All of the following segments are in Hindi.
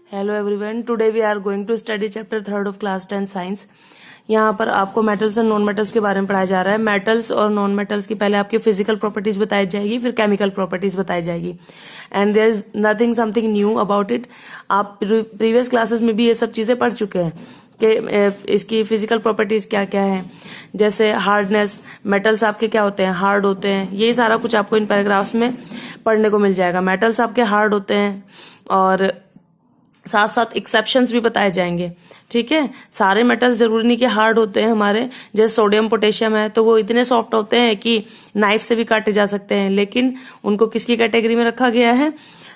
Hello everyone, today we are going to study chapter 3 of class 10 science. यहाँ पर आपको मेटल्स और नॉन मेटल्स के बारे में पढ़ाया जा रहा है। मेटल्स और नॉन मेटल्स की पहले आपकी फिजिकल प्रॉपर्टीज बताई जाएगी, फिर केमिकल प्रॉपर्टीज बताई जाएगी। And there is nothing something new about it. आप प्रीवियस क्लासेस में भी ये सब चीजें पढ़ चुके हैं कि इसकी फिजिकल प्रॉपर्टीज क्या क्या है। जैसे हार्डनेस, मेटल्स आपके क्या होते हैं, हार्ड होते हैं। यही सारा कुछ आपको इन पैराग्राफ्स में पढ़ने को मिल जाएगा। मेटल्स आपके हार्ड होते हैं और साथ साथ एक्सेप्शंस भी बताए जाएंगे। ठीक है, सारे मेटल्स जरूरी नहीं कि हार्ड होते हैं हमारे। जैसे सोडियम पोटेशियम है तो वो इतने सॉफ्ट होते हैं कि नाइफ से भी काटे जा सकते हैं, लेकिन उनको किसकी कैटेगरी में रखा गया है,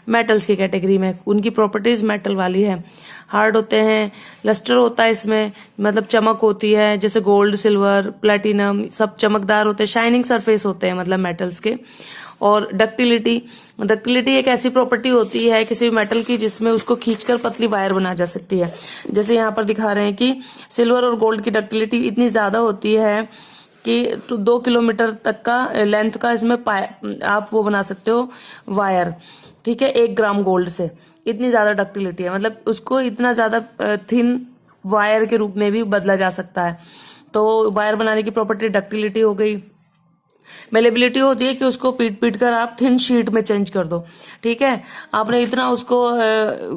मेटल्स की कैटेगरी में। उनकी प्रॉपर्टीज मेटल वाली है, हार्ड होते हैं। लस्टर होता है इसमें, मतलब चमक होती है, जैसे गोल्ड, सिल्वर, प्लेटिनम सब चमकदार होते हैं, शाइनिंग सरफेस होते हैं मतलब मेटल्स के। और डक्टिलिटी एक ऐसी प्रॉपर्टी होती है किसी भी मेटल की जिसमें उसको खींचकर पतली वायर बना जा सकती है। जैसे यहाँ पर दिखा रहे हैं कि सिल्वर और गोल्ड की डक्टिलिटी इतनी ज्यादा होती है कि 2 किलोमीटर तक का लेंथ का इसमें आप वो बना सकते हो वायर। ठीक है, 1 ग्राम गोल्ड से इतनी ज्यादा डक्टिलिटी है, मतलब उसको इतना ज्यादा थिन वायर के रूप में भी बदला जा सकता है। तो वायर बनाने की प्रॉपर्टी डक्टिलिटी हो गई। मेलेबिलिटी होती है कि उसको पीट पीट कर आप थिन शीट में चेंज कर दो। ठीक है, आपने इतना उसको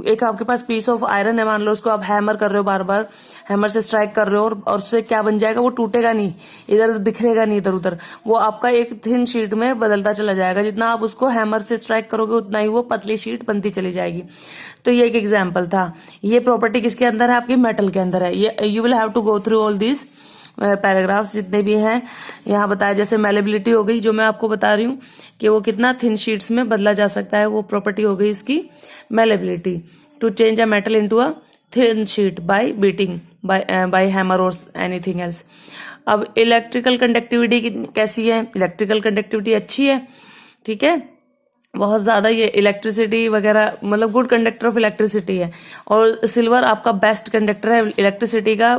एक आपके पास पीस ऑफ आयरन है, मान लो उसको आप हैमर कर रहे हो, बार बार हैमर से स्ट्राइक कर रहे हो और उससे क्या बन जाएगा, वो टूटेगा नहीं, इधर बिखरेगा नहीं इधर उधर, वो आपका एक थिन शीट में बदलता चला जाएगा। जितना आप उसको हैमर से स्ट्राइक करोगे उतना ही वो पतली शीट बनती चली जाएगी। तो ये एक एग्जाम्पल था। ये प्रॉपर्टी किसके अंदर है, आपकी मेटल के अंदर है। ये you will have to go through all this paragraphs जितने भी हैं यहाँ बताया। जैसे मेलेबिलिटी हो गई, जो मैं आपको बता रही हूँ कि वो कितना थिन शीट्स में बदला जा सकता है, वो प्रॉपर्टी हो गई इसकी malleability. To change a metal into a thin sheet by beating by hammer और एनीथिंग एल्स। अब इलेक्ट्रिकल कंडक्टिविटी कैसी है, इलेक्ट्रिकल कंडक्टिविटी अच्छी है। ठीक है, बहुत ज्यादा ये इलेक्ट्रिसिटी वगैरह, मतलब गुड कंडक्टर ऑफ इलेक्ट्रिसिटी है। और सिल्वर आपका बेस्ट कंडक्टर है इलेक्ट्रिसिटी का,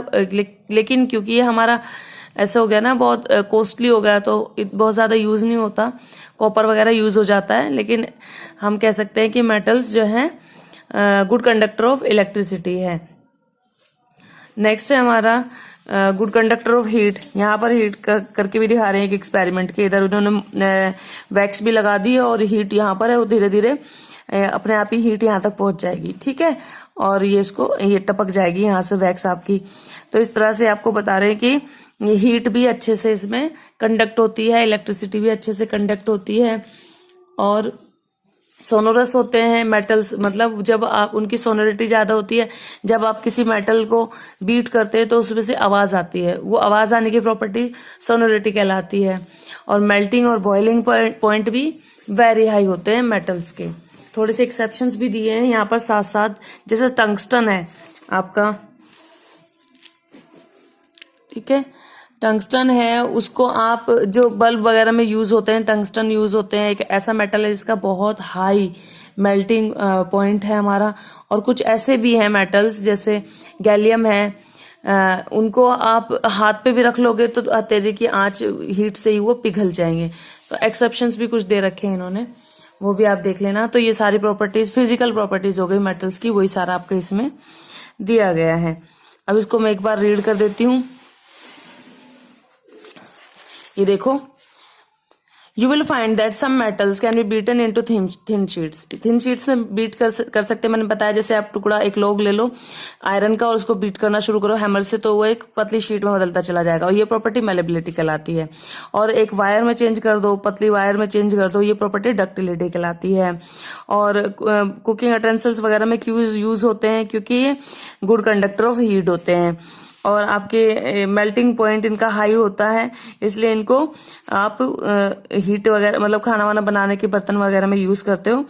लेकिन क्योंकि ये हमारा ऐसा हो गया ना, बहुत कॉस्टली हो गया तो बहुत ज्यादा यूज नहीं होता, कॉपर वगैरह यूज हो जाता है। लेकिन हम कह सकते हैं कि मेटल्स जो है गुड कंडक्टर ऑफ इलेक्ट्रिसिटी है। नेक्स्ट है हमारा गुड कंडक्टर ऑफ हीट। यहाँ पर हीट करके भी दिखा रहे हैं एक एक्सपेरिमेंट के, इधर उन्होंने वैक्स भी लगा दी है और हीट यहाँ पर है, वो धीरे धीरे अपने आप ही हीट यहाँ तक पहुंच जाएगी। ठीक है, और ये टपक जाएगी यहाँ से वैक्स आपकी। तो इस तरह से आपको बता रहे हैं कि ये हीट भी अच्छे से इसमें कंडक्ट होती है, इलेक्ट्रिसिटी भी अच्छे से कंडक्ट होती है। और सोनोरस होते हैं मेटल्स, मतलब जब आप उनकी सोनोरिटी ज्यादा होती है, जब आप किसी मेटल को बीट करते हैं तो उसमें से आवाज आती है, वो आवाज आने की प्रॉपर्टी सोनोरिटी कहलाती है। और मेल्टिंग और बॉइलिंग पॉइंट भी वेरी हाई होते हैं मेटल्स के। थोड़े से एक्सेप्शंस भी दिए हैं यहाँ पर साथ साथ। जैसे टंगस्टन है आपका, ठीक है, टंगस्टन है, उसको आप जो बल्ब वगैरह में यूज होते हैं, टंगस्टन यूज होते हैं। एक ऐसा मेटल है जिसका बहुत हाई मेल्टिंग पॉइंट है हमारा। और कुछ ऐसे भी हैं मेटल्स जैसे गैलियम है, उनको आप हाथ पे भी रख लोगे तो हथेली की आंच हीट से ही वो पिघल जाएंगे। तो एक्सेप्शंस भी कुछ दे रखे हैं इन्होंने, वो भी आप देख लेना। तो ये सारी प्रॉपर्टीज फिजिकल प्रॉपर्टीज हो गई मेटल्स की, वही सारा आपको इसमें दिया गया है। अब इसको मैं एक बार रीड कर देती हूँ। ये देखो, you will find that some metals can be beaten into thin sheets. Thin sheets में बीट कर सकते हैं। मैंने बताया जैसे आप टुकड़ा एक लोग ले लो आयरन का और उसको बीट करना शुरू करो हैमर से, तो वो एक पतली शीट में बदलता चला जाएगा, और ये प्रॉपर्टी मेलेबिलिटी कहलाती है। और एक वायर में चेंज कर दो, पतली वायर में चेंज कर दो, ये प्रॉपर्टी डक्टिलिटी कहलाती है। और कुकिंग यूटेंसिल्स वगैरह में क्यों यूज होते हैं, क्योंकि ये गुड कंडक्टर ऑफ हीट होते हैं। और आपके मेल्टिंग पॉइंट इनका हाई होता है, इसलिए इनको आप हीट वगैरह, मतलब खाना वाना बनाने के बर्तन वगैरह में यूज करते हो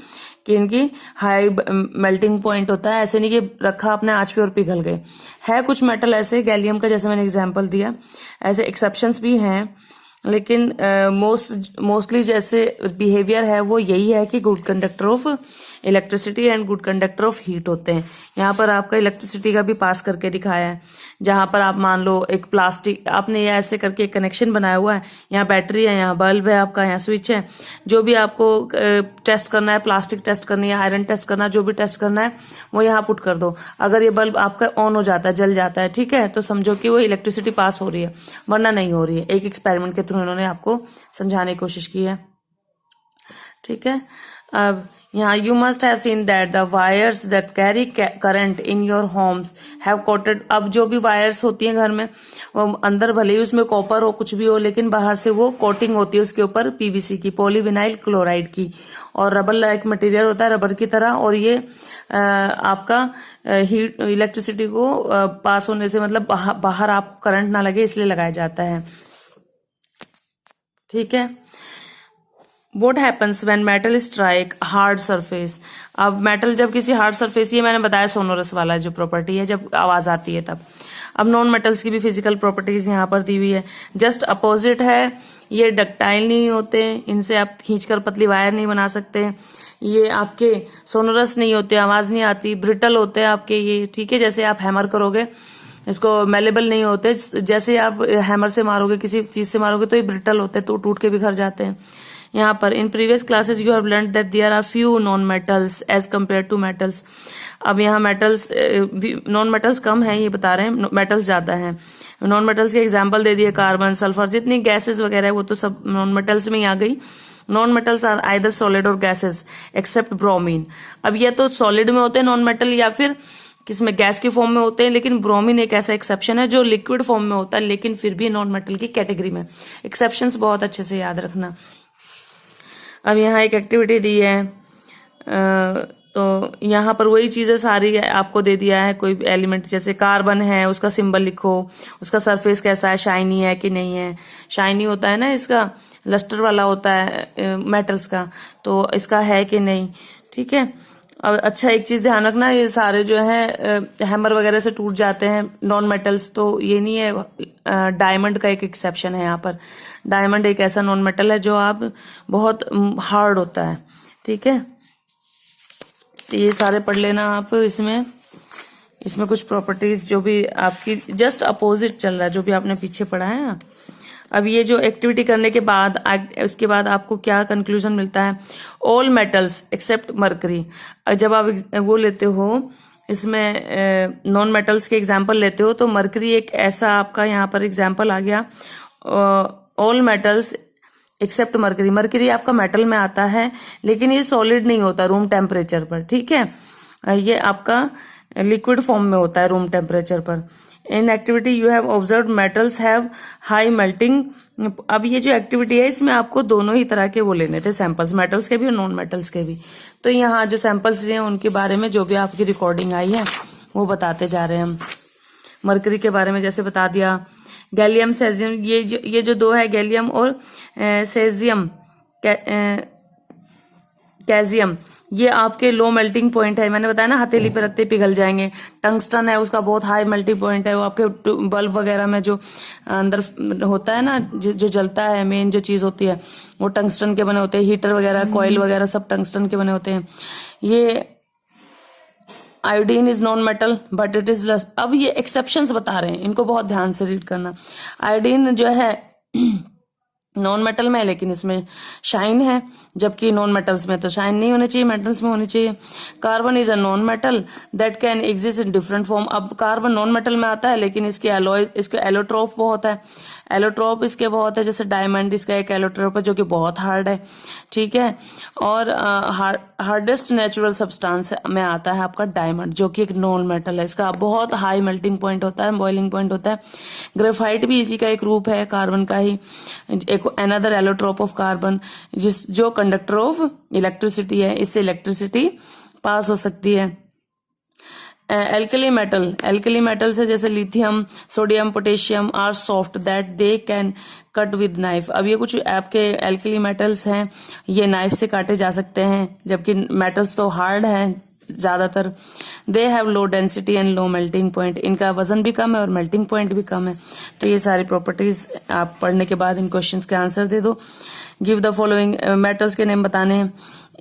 कि इनकी हाई मेल्टिंग पॉइंट होता है। ऐसे नहीं कि रखा आपने आंच पे और पिघल गए। है कुछ मेटल ऐसे, गैलियम का जैसे मैंने एग्जांपल दिया, ऐसे एक्सेप्शंस भी हैं। लेकिन मोस्टली जैसे बिहेवियर है वो यही है कि good conductor of electricity and good conductor of heat होते हैं। यहाँ पर आपका इलेक्ट्रिसिटी का भी पास करके दिखाया है, जहां पर आप मान लो एक प्लास्टिक आपने ये ऐसे करके एक कनेक्शन बनाया हुआ है, यहाँ बैटरी है, यहाँ बल्ब है आपका, यहाँ स्विच है। जो भी आपको टेस्ट करना है, प्लास्टिक टेस्ट करनी है, आयरन टेस्ट करना है, जो भी टेस्ट करना है वो यहाँ पुट कर दो। अगर ये बल्ब आपका ऑन हो जाता है, जल जाता है, ठीक है, तो समझो कि वो इलेक्ट्रिसिटी पास हो रही है, वरना नहीं हो रही है। एक एक्सपेरिमेंट के थ्रू इन्होंने आपको समझाने की कोशिश की है, ठीक है। अब यहाँ you must have seen that the wires that carry current in your homes have coated. अब जो भी वायर्स होती हैं घर में, वो अंदर भले ही उसमें कॉपर हो, कुछ भी हो, लेकिन बाहर से वो कोटिंग होती है उसके ऊपर पीवीसी की, पॉलीविनाइल क्लोराइड की, और रबर लाइक मटेरियल होता है, रबर की तरह। और ये आपका हीट इलेक्ट्रिसिटी को पास होने से, मतलब बाहर आपको करंट ना लगे, इसलिए लगाया जाता है, ठीक है। What happens when metal strike hard surface? अब मेटल जब किसी हार्ड सरफेस, ये मैंने बताया सोनोरस वाला जो प्रॉपर्टी है, जब आवाज आती है तब। अब नॉन मेटल्स की भी फिजिकल प्रॉपर्टीज यहाँ पर दी हुई है, जस्ट अपोजिट है। ये डक्टाइल नहीं होते, इनसे आप खींचकर पतली वायर नहीं बना सकते। ये आपके सोनोरस नहीं होते, आवाज नहीं आती। ब्रिटल होते हैं आपके ये, ठीक है, जैसे आप हैमर करोगे इसको, मेलेबल नहीं होते। जैसे आप हैमर से मारोगे, किसी चीज से मारोगे, तो ये ब्रिटल होते हैं, तो टूट के बिखर जाते हैं। यहाँ पर in previous classes you have learned that there are few non metals as compare to metals. अब यहाँ मेटल्स, नॉन मेटल्स कम है, ये बता रहे हैं, मेटल्स ज्यादा हैं। नॉन मेटल्स के एग्जांपल दे दिए, कार्बन, सल्फर, जितनी गैसेस वगैरह है वो तो सब नॉन मेटल्स में ही आ गई। Non metals are either solid और गैसेस एक्सेप्ट ब्रोमीन। अब ये तो सॉलिड में होते हैं नॉन मेटल, या फिर किसमें, गैस के फॉर्म में होते हैं, लेकिन ब्रोमीन एक ऐसा एक्सेप्शन है जो लिक्विड फॉर्म में होता है, लेकिन फिर भी नॉन मेटल की कैटेगरी में। एक्सेप्शंस बहुत अच्छे से याद रखना। अब यहाँ एक एक्टिविटी दी है, तो यहाँ पर वही चीजें सारी आपको दे दिया है। कोई एलिमेंट जैसे कार्बन है, उसका सिंबल लिखो, उसका सरफेस कैसा है, शाइनी है कि नहीं है। शाइनी होता है ना, इसका लस्टर वाला होता है मेटल्स का, तो इसका है कि नहीं, ठीक है। अब अच्छा एक चीज ध्यान रखना, ये सारे जो है हैमर वगैरह से टूट जाते हैं नॉन मेटल्स, तो ये नहीं है। डायमंड का एक एक्सेप्शन है यहाँ पर। डायमंड एक ऐसा नॉन मेटल है जो आप बहुत हार्ड होता है, ठीक है। तो ये सारे पढ़ लेना आप। इसमें कुछ प्रॉपर्टीज जो भी आपकी जस्ट अपोजिट चल रहा है, जो भी आपने पीछे पढ़ा है ना। अब ये जो एक्टिविटी करने के बाद, उसके बाद आपको क्या कंक्लूजन मिलता है, ऑल मेटल्स एक्सेप्ट मरकरी। जब आप वो लेते हो, इसमें नॉन मेटल्स के एग्जांपल लेते हो, तो मरकरी एक ऐसा आपका यहाँ पर एग्जांपल आ गया। All metals accept mercury. Mercury आपका मेटल में आता है, लेकिन ये सॉलिड नहीं होता रूम टेम्परेचर पर, ठीक है। ये आपका लिक्विड फॉर्म में होता है रूम टेम्परेचर पर। In activity you have observe metals have high melting. अब ये जो एक्टिविटी है, इसमें आपको दोनों ही तरह के वो लेने थे सैंपल्स, मेटल्स के भी और नॉन मेटल्स के भी। तो यहाँ जो सैंपल्स हैं उनके बारे में जो भी आपकी रिकॉर्डिंग आई है वो बताते जा रहे हैं हम। मरकरी के बारे में जैसे बता दिया, गैलियम, सेजियम, ये जो दो है, गैलियम और सेजियम, कैजियम, ये आपके लो मेल्टिंग पॉइंट है। मैंने बताया ना, हथेली पे रखते पिघल जाएंगे। टंगस्टन है, उसका बहुत हाई मेल्टिंग पॉइंट है, वो आपके बल्ब वगैरह में जो अंदर होता है ना, जो जलता है, मेन जो चीज होती है वो टंगस्टन के बने होते हैं। हीटर वगैरह, कॉइल वगैरह सब टंगस्टन के बने होते हैं। ये iodine is non metal but it is less. अब ये एक्सेप्शंस बता रहे हैं, इनको बहुत ध्यान से रीड करना। आयोडीन जो है नॉन मेटल में है, लेकिन इसमें शाइन है, जबकि नॉन मेटल्स में तो शाइन नहीं होनी चाहिए, मेटल्स में होनी चाहिए। Carbon is a non metal that can exist in different form. अब कार्बन नॉन मेटल में आता है, लेकिन इसके एलोट्रोप बहुत है। एलोट्रोप इसके बहुत है, जैसे डायमंड, इसका एक एलोट्रोप है जो कि बहुत हार्ड है, ठीक है। और हार्डेस्ट नेचुरल सब्सटेंस में आता है आपका डायमंड, जो कि एक नॉन मेटल है। इसका बहुत हाई मेल्टिंग पॉइंट होता है, बॉइलिंग पॉइंट होता है। ग्रेफाइट भी इसी का एक रूप है, कार्बन का ही, एक अनदर एलोट्रोप ऑफ कार्बन, जो कंडक्टर ऑफ इलेक्ट्रिसिटी है। इससे इलेक्ट्रिसिटी पास हो सकती है। एल्कली मेटल से जैसे lithium, sodium, potassium are soft that they can cut with knife. अब ये कुछ आपके एल्कली मेटल्स हैं, ये नाइफ से काटे जा सकते हैं, जबकि मेटल्स तो हार्ड हैं, ज़्यादातर। They have low density and low melting point, इनका वजन भी कम है और मेल्टिंग पॉइंट भी कम है। तो ये सारी प्रॉपर्टीज आप पढ़ने के बाद इन क्वेश्चंस के आंसर दे दो। गिव द फॉलोइंग, मेटल्स के नेम बताने हैं।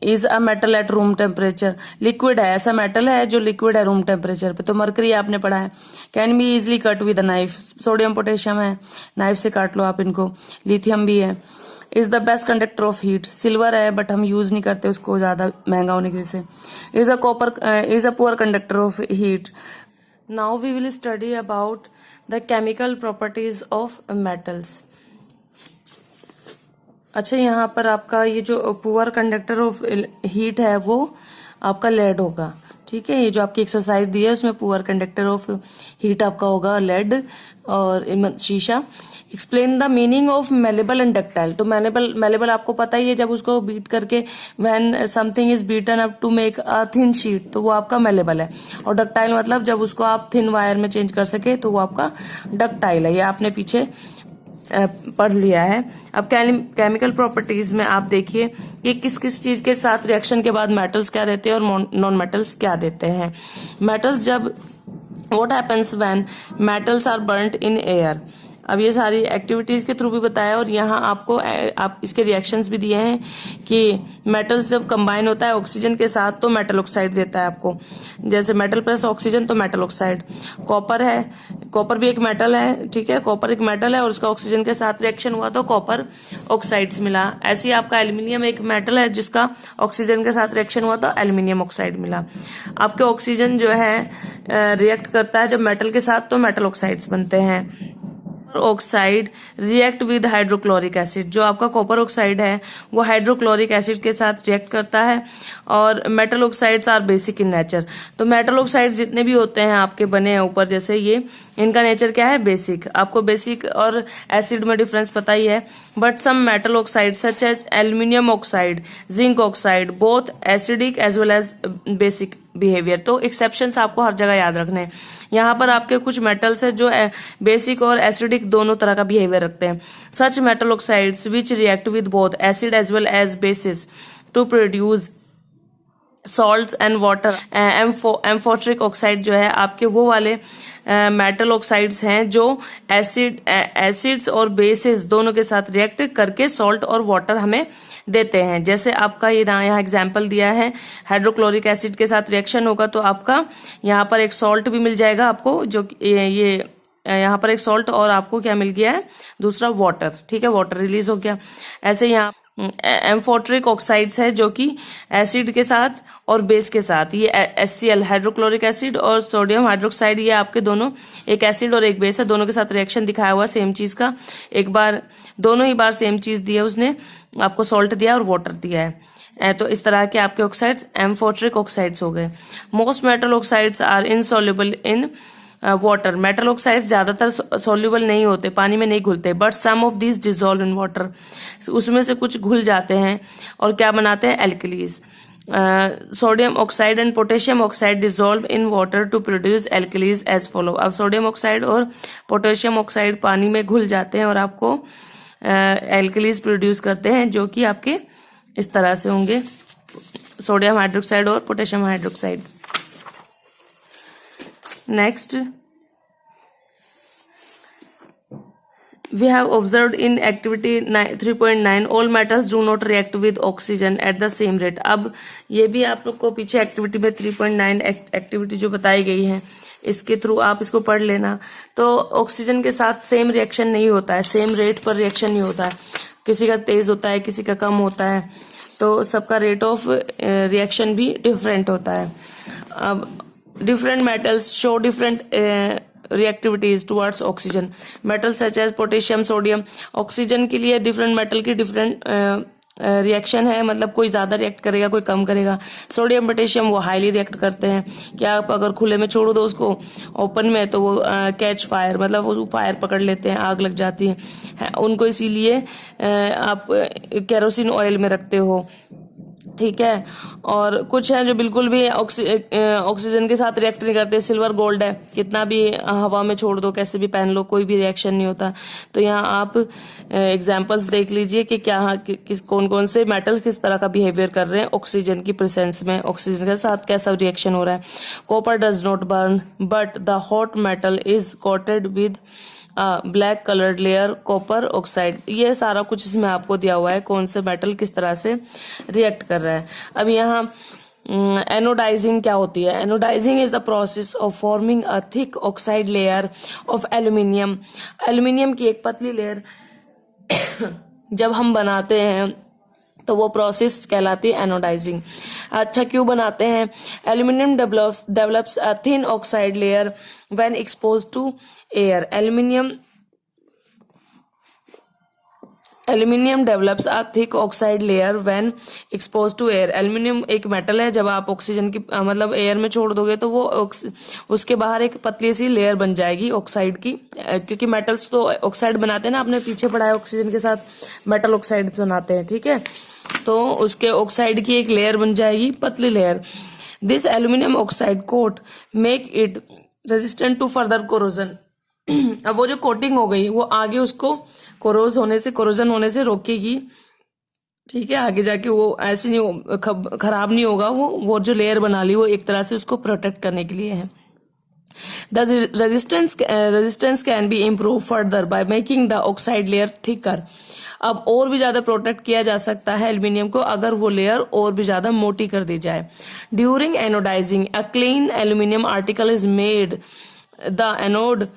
Is a metal at room temperature, liquid है, ऐसा मेटल है जो लिक्विड है रूम टेम्परेचर पे, तो मरकरी आपने पढ़ा है। Can be easily cut with a knife, sodium potassium है, नाइफ से काट लो आप इनको। लिथियम भी है। Is the best conductor of heat, silver है बट हम यूज नहीं करते उसको ज्यादा महंगा होने की वजह से। Is a copper, is a poor conductor of heat. Now we will study about the chemical properties of metals. अच्छा, यहाँ पर आपका ये जो पुअर कंडक्टर ऑफ हीट है वो आपका लेड होगा, ठीक है। ये जो आपकी एक्सरसाइज दी है उसमें पुअर कंडक्टर ऑफ हीट आपका होगा लेड और शीशा। Explain the meaning of malleable and ductile, तो मेलेबल आपको पता ही है, जब उसको बीट करके when something is beaten up to make a thin sheet तो वो आपका मेलेबल है। और डक्टाइल मतलब जब उसको आप थिन वायर में चेंज कर सके तो वो आपका डक्टाइल है। ये आपने पीछे पढ़ लिया है। अब केमिकल प्रॉपर्टीज में आप देखिए कि किस किस चीज के साथ रिएक्शन के बाद मेटल्स क्या देते हैं और नॉन मेटल्स क्या देते हैं। मेटल्स जब, what happens when metals are burned in air, अब ये सारी एक्टिविटीज के थ्रू भी बताया और यहाँ आपको आप इसके रिएक्शंस भी दिए हैं कि मेटल्स जब कंबाइन होता है ऑक्सीजन के साथ तो मेटल ऑक्साइड देता है आपको, जैसे मेटल प्लस ऑक्सीजन तो मेटल ऑक्साइड। कॉपर है, कॉपर भी एक मेटल है, ठीक है, कॉपर एक मेटल है और उसका ऑक्सीजन के साथ रिएक्शन हुआ तो कॉपर ऑक्साइड्स मिला। ऐसे ही आपका एल्यूमिनियम एक मेटल है जिसका ऑक्सीजन के साथ रिएक्शन हुआ तो एल्यूमिनियम ऑक्साइड मिला। आपके ऑक्सीजन जो है रिएक्ट करता है जब मेटल के साथ तो मेटल ऑक्साइड्स बनते हैं। Oxide react with hydrochloric acid, जो आपका कॉपर ऑक्साइड है वो हाइड्रोक्लोरिक एसिड के साथ रिएक्ट करता है। और metal oxides are basic in nature, तो मेटल ऑक्साइड्स जितने भी होते हैं आपके बने हैं ऊपर जैसे ये, इनका नेचर क्या है, बेसिक। आपको बेसिक और एसिड में डिफरेंस पता ही है। But some metal oxide such as aluminium oxide, zinc oxide, both acidic as well as basic behaviour. तो एक्सेप्शंस आपको हर जगह याद रखने हैं। यहाँ पर आपके कुछ मेटल्स है जो बेसिक और एसिडिक दोनों तरह का बिहेवियर रखते हैं। Such metal oxides which react with both acid as well as bases to produce salts and water. Amphoteric oxide जो है आपके वो वाले मेटल ऑक्साइड्स हैं जो एसिड्स और बेसिस दोनों के साथ रिएक्ट करके सॉल्ट और वाटर हमें देते हैं। जैसे आपका ये यहाँ एग्जाम्पल दिया है, हाइड्रोक्लोरिक एसिड के साथ रिएक्शन होगा तो आपका यहाँ पर एक सॉल्ट भी मिल जाएगा आपको, जो ये यहाँ पर एक सॉल्ट और आपको क्या मिल गया है, दूसरा वाटर, ठीक है, वाटर रिलीज हो गया। ऐसे यहाँ एम्फोट्रिक ऑक्साइड्स है जो कि एसिड के साथ और बेस के साथ, ये HCl हाइड्रोक्लोरिक एसिड और सोडियम हाइड्रोक्साइड, ये आपके दोनों एक एसिड और एक बेस है, दोनों के साथ रिएक्शन दिखाया हुआ सेम चीज का। एक बार दोनों ही बार सेम चीज दी है उसने, आपको सॉल्ट दिया और वाटर दिया है। तो इस तरह के आपके ऑक्साइड्स एम्फोट्रिक ऑक्साइड्स हो गए। Most metal oxides are insoluble in water, metal oxides ज्यादातर सॉल्युबल नहीं होते, पानी में नहीं घुलते। But some of these dissolve in water, उसमें से कुछ घुल जाते हैं और क्या बनाते हैं, alkalis. Sodium oxide and potassium oxide dissolve in water to produce alkalis as follow. अब सोडियम ऑक्साइड और पोटेशियम ऑक्साइड पानी में घुल जाते हैं और आपको एल्कलीज प्रोड्यूस करते हैं, जो कि आपके इस तरह से होंगे, सोडियम हाइड्रोक्साइड और potassium hydroxide. Next, we have observed in activity 3.9 all metals do not react with oxygen at the same rate। अब ये भी आप लोग को पीछे एक्टिविटी में 3.9 एक्टिविटी जो बताई गई है इसके थ्रू आप इसको पढ़ लेना। तो ऑक्सीजन के साथ सेम रिएक्शन नहीं होता है, सेम रेट पर रिएक्शन नहीं होता है, किसी का तेज होता है किसी का कम होता है, तो सबका रेट ऑफ रिएक्शन भी डिफरेंट होता है। अब different metals show different reactivities towards oxygen। metals such as potassium, sodium, oxygen के लिए डिफरेंट मेटल की डिफरेंट रिएक्शन है, मतलब कोई ज्यादा रिएक्ट करेगा कोई कम करेगा। सोडियम पोटेशियम वो हाईली रिएक्ट करते हैं, क्या आप अगर खुले में छोड़ दो उसको ओपन में तो वो कैच फायर, मतलब वो फायर पकड़ लेते हैं, आग लग जाती है उनको, इसीलिए आप केरोसिन ऑयल में रखते हो। ठीक है। और कुछ हैं जो बिल्कुल भी ऑक्सीजन के साथ रिएक्ट नहीं करते। सिल्वर गोल्ड है, कितना भी हवा में छोड़ दो, कैसे भी पहन लो, कोई भी रिएक्शन नहीं होता। तो यहाँ आप एग्जांपल्स देख लीजिए कि क्या किस कौन कौन से मेटल्स किस तरह का बिहेवियर कर रहे हैं ऑक्सीजन की प्रेजेंस में, ऑक्सीजन के साथ कैसा रिएक्शन हो रहा है। Copper does not burn but the hot metal is coated with black coloured layer copper oxide. ये सारा कुछ इसमें आपको दिया हुआ है, कौन से मेटल किस तरह से रिएक्ट कर रहा है। अब यहाँ एनोडाइजिंग क्या होती है? Anodising is the process of forming a thick oxide layer of aluminium. Aluminium की एक पतली लेयर जब हम बनाते हैं तो वो प्रोसेस कहलाती है एनोडाइजिंग। अच्छा, क्यों बनाते हैं? Aluminium develops a thin oxide layer when exposed to air. Aluminium develops a thick oxide layer when expose to air. Aluminium एक मेटल है, जब आप ऑक्सीजन की मतलब एयर में छोड़ दोगे तो वो उसके बाहर एक पतली सी लेयर बन जाएगी ऑक्साइड की, क्योंकि मेटल्स तो ऑक्साइड बनाते हैं ना, आपने पीछे पढ़ा है ऑक्सीजन के साथ मेटल ऑक्साइड बनाते हैं, ठीक है। तो उसके ऑक्साइड की एक लेयर बन जाएगी, पतली layer. This aluminium oxide coat make it resistant to further corrosion. अब वो जो कोटिंग हो गई वो आगे उसको कोरोजन होने से रोकेगी, ठीक है। आगे जाके वो ऐसे नहीं खराब नहीं होगा, वो जो लेयर बना ली वो एक तरह से उसको प्रोटेक्ट करने के लिए है। The resistance can be improve further by making the oxide layer thicker. अब और भी ज्यादा प्रोटेक्ट किया जा सकता है एल्यूमिनियम को अगर वो लेयर और भी ज्यादा मोटी कर दी जाए। During anodising a clean aluminium article is made the anode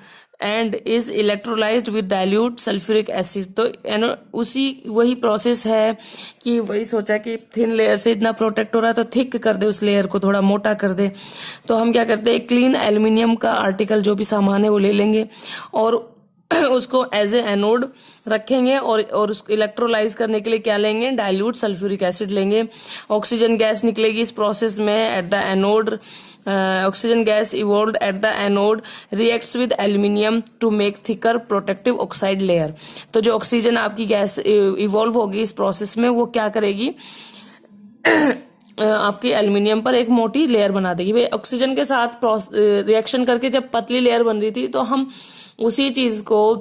and is electrolysed with dilute sulphuric acid. तो उसी वही प्रोसेस है कि वही सोचा कि थिन लेयर से इतना प्रोटेक्ट हो रहा है तो थिक कर दे, उस लेयर को थोड़ा मोटा कर दे। तो हम क्या करते हैं, क्लीन एल्यूमिनियम का आर्टिकल जो भी सामान है वो ले लेंगे और उसको एज ए एनोड रखेंगे और उसको इलेक्ट्रोलाइज करने के लिए क्या लेंगे, डाइल्यूट सल्फ्यूरिक एसिड लेंगे। ऑक्सीजन गैस निकलेगी इस प्रोसेस में at the anode. Oxygen gas evolve at the anode reacts with aluminium to make thicker protective oxide layer. तो जो ऑक्सीजन आपकी गैस इवॉल्व होगी इस प्रोसेस में वो क्या करेगी आपकी एल्यूमिनियम पर एक मोटी लेयर बना देगी। भाई ऑक्सीजन के साथ रिएक्शन करके जब पतली लेयर बन रही थी तो हम उसी चीज को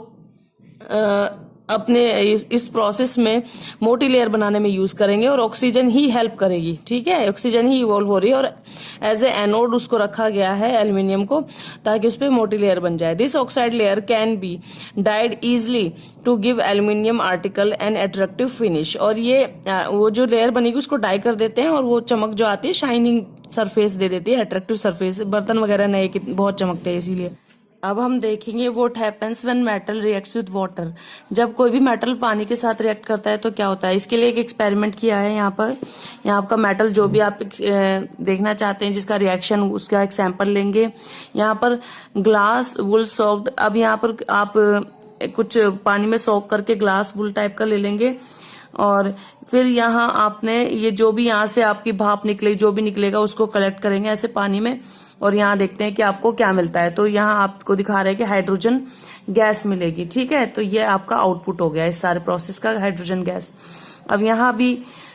अपने इस प्रोसेस में मोटी लेयर बनाने में यूज करेंगे और ऑक्सीजन ही हेल्प करेगी, ठीक है। ऑक्सीजन ही इवॉल्व हो रही है और एज ए एनोड उसको रखा गया है एल्यूमिनियम को ताकि उस पर मोटी लेयर बन जाए। This oxide layer can be dyed easily to give aluminium article an attractive finish. और ये वो जो लेयर बनेगी उसको डाई कर देते हैं और वो चमक जो आती है शाइनिंग सरफेस दे देती है, अट्रैक्टिव सरफेस। बर्तन वगैरह नए बहुत चमकते हैं इसीलिए। अब हम देखेंगे what happens when metal reacts with water. जब कोई भी मेटल पानी के साथ रिएक्ट करता है तो क्या होता है। इसके लिए एक एक्सपेरिमेंट किया है यहाँ पर। यहाँ आपका मेटल जो भी आप देखना चाहते हैं जिसका रिएक्शन, उसका एक सैंपल लेंगे। यहाँ पर ग्लास वुल सोक्ड। अब यहाँ पर आप कुछ पानी में सोक करके ग्लास वुल टाइप का ले लेंगे और फिर यहाँ आपने ये जो भी यहाँ से आपकी भाप निकले, जो भी निकलेगा उसको कलेक्ट करेंगे ऐसे पानी में और यहाँ देखते हैं कि आपको क्या मिलता है। तो यहाँ आपको दिखा रहे हैं कि हाइड्रोजन गैस मिलेगी, ठीक है। तो ये आपका आउटपुट हो गया इस सारे प्रोसेस का, हाइड्रोजन गैस। अब यहाँ भी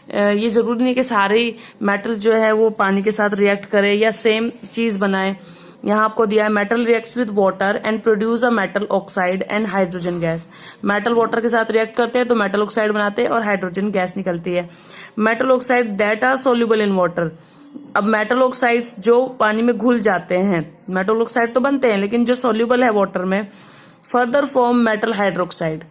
ये जरूरी नहीं कि सारे मेटल जो है वो पानी के साथ रिएक्ट करे या सेम चीज बनाए। यहाँ आपको दिया है metal reacts with water and produce a metal oxide and hydrogen gas. Metal water के साथ रिएक्ट करते हैं तो मेटल ऑक्साइड बनाते हैं और हाइड्रोजन गैस निकलती है। Metal oxide that are soluble in water. अब मेटल ऑक्साइड्स जो पानी में घुल जाते हैं, मेटल ऑक्साइड तो बनते हैं लेकिन जो सोल्यूबल है वाटर में, further form metal hydroxide.